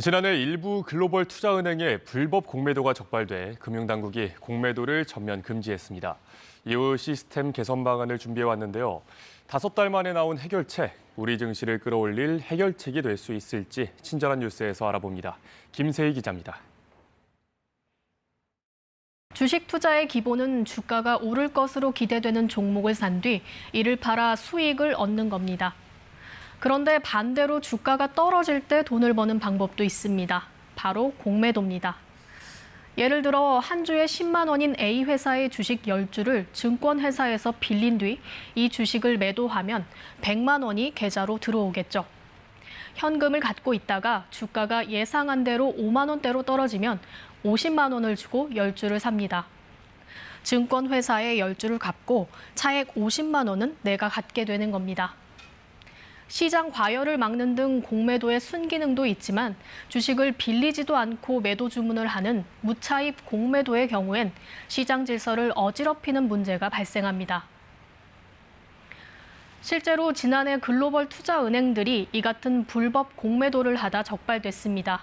지난해 일부 글로벌 투자은행의 불법 공매도가 적발돼 금융당국이 공매도를 전면 금지했습니다. 이후 시스템 개선 방안을 준비해왔는데요. 5달 만에 나온 해결책, 우리 증시를 끌어올릴 해결책이 될 수 있을지 친절한 뉴스에서 알아봅니다. 김세희 기자입니다. 주식 투자의 기본은 주가가 오를 것으로 기대되는 종목을 산 뒤 이를 팔아 수익을 얻는 겁니다. 그런데 반대로 주가가 떨어질 때 돈을 버는 방법도 있습니다. 바로 공매도입니다. 예를 들어 한 주에 10만 원인 A 회사의 주식 10주를 증권회사에서 빌린 뒤 이 주식을 매도하면 100만 원이 계좌로 들어오겠죠. 현금을 갖고 있다가 주가가 예상한 대로 5만 원대로 떨어지면 50만 원을 주고 10주를 삽니다. 증권회사에 10주를 갚고 차액 50만 원은 내가 갖게 되는 겁니다. 시장 과열을 막는 등 공매도의 순기능도 있지만 주식을 빌리지도 않고 매도 주문을 하는 무차입 공매도의 경우엔 시장 질서를 어지럽히는 문제가 발생합니다. 실제로 지난해 글로벌 투자은행들이 이 같은 불법 공매도를 하다 적발됐습니다.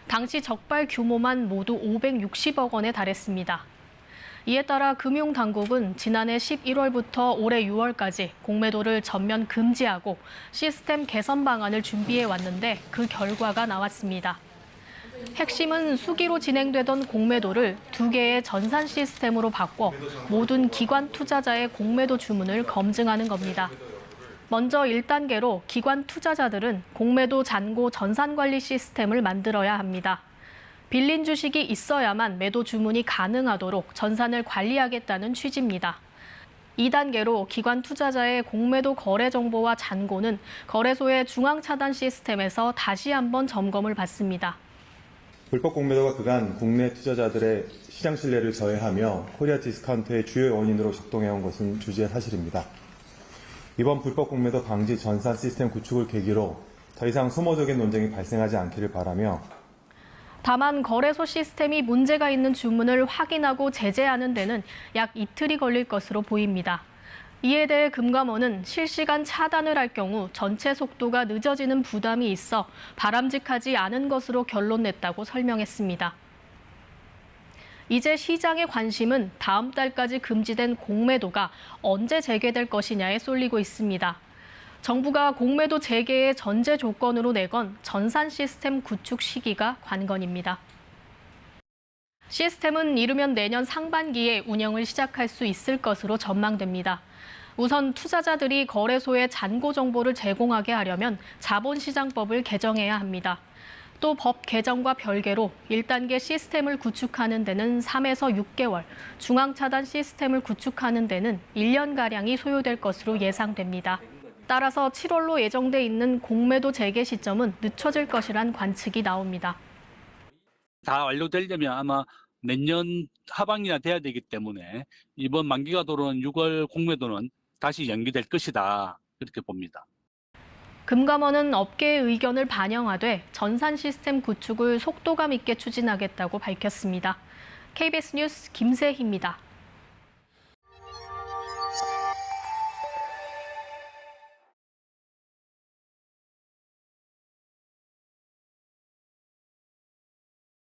당시 적발 규모만 모두 560억 원에 달했습니다. 이에 따라 금융당국은 지난해 11월부터 올해 6월까지 공매도를 전면 금지하고 시스템 개선 방안을 준비해 왔는데 그 결과가 나왔습니다. 핵심은 수기로 진행되던 공매도를 2개의 전산 시스템으로 바꿔 모든 기관 투자자의 공매도 주문을 검증하는 겁니다. 먼저 1단계로 기관 투자자들은 공매도 잔고 전산 관리 시스템을 만들어야 합니다. 빌린 주식이 있어야만 매도 주문이 가능하도록 전산을 관리하겠다는 취지입니다. 2단계로 기관 투자자의 공매도 거래 정보와 잔고는 거래소의 중앙 차단 시스템에서 다시 한번 점검을 받습니다. 불법 공매도가 그간 국내 투자자들의 시장 신뢰를 저해하며 코리아 디스카운트의 주요 원인으로 작동해온 것은 주지의 사실입니다. 이번 불법 공매도 방지 전산 시스템 구축을 계기로 더 이상 소모적인 논쟁이 발생하지 않기를 바라며 다만 거래소 시스템이 문제가 있는 주문을 확인하고 제재하는 데는 약 이틀이 걸릴 것으로 보입니다. 이에 대해 금감원은 실시간 차단을 할 경우 전체 속도가 늦어지는 부담이 있어 바람직하지 않은 것으로 결론 냈다고 설명했습니다. 이제 시장의 관심은 다음 달까지 금지된 공매도가 언제 재개될 것이냐에 쏠리고 있습니다. 정부가 공매도 재개의 전제 조건으로 내건 전산 시스템 구축 시기가 관건입니다. 시스템은 이르면 내년 상반기에 운영을 시작할 수 있을 것으로 전망됩니다. 우선 투자자들이 거래소에 잔고 정보를 제공하게 하려면 자본시장법을 개정해야 합니다. 또 법 개정과 별개로 1단계 시스템을 구축하는 데는 3에서 6개월, 중앙차단 시스템을 구축하는 데는 1년가량이 소요될 것으로 예상됩니다. 따라서 7월로 예정돼 있는 공매도 재개 시점은 늦춰질 것이란 관측이 나옵니다. 다 완료되려면 아마 내년 하반기나 돼야 되기 때문에 이번 만기가 돌아오는 6월 공매도는 다시 연기될 것이다. 그렇게 봅니다. 금감원은 업계의 의견을 반영하되 전산 시스템 구축을 속도감 있게 추진하겠다고 밝혔습니다. KBS 뉴스 김세희입니다.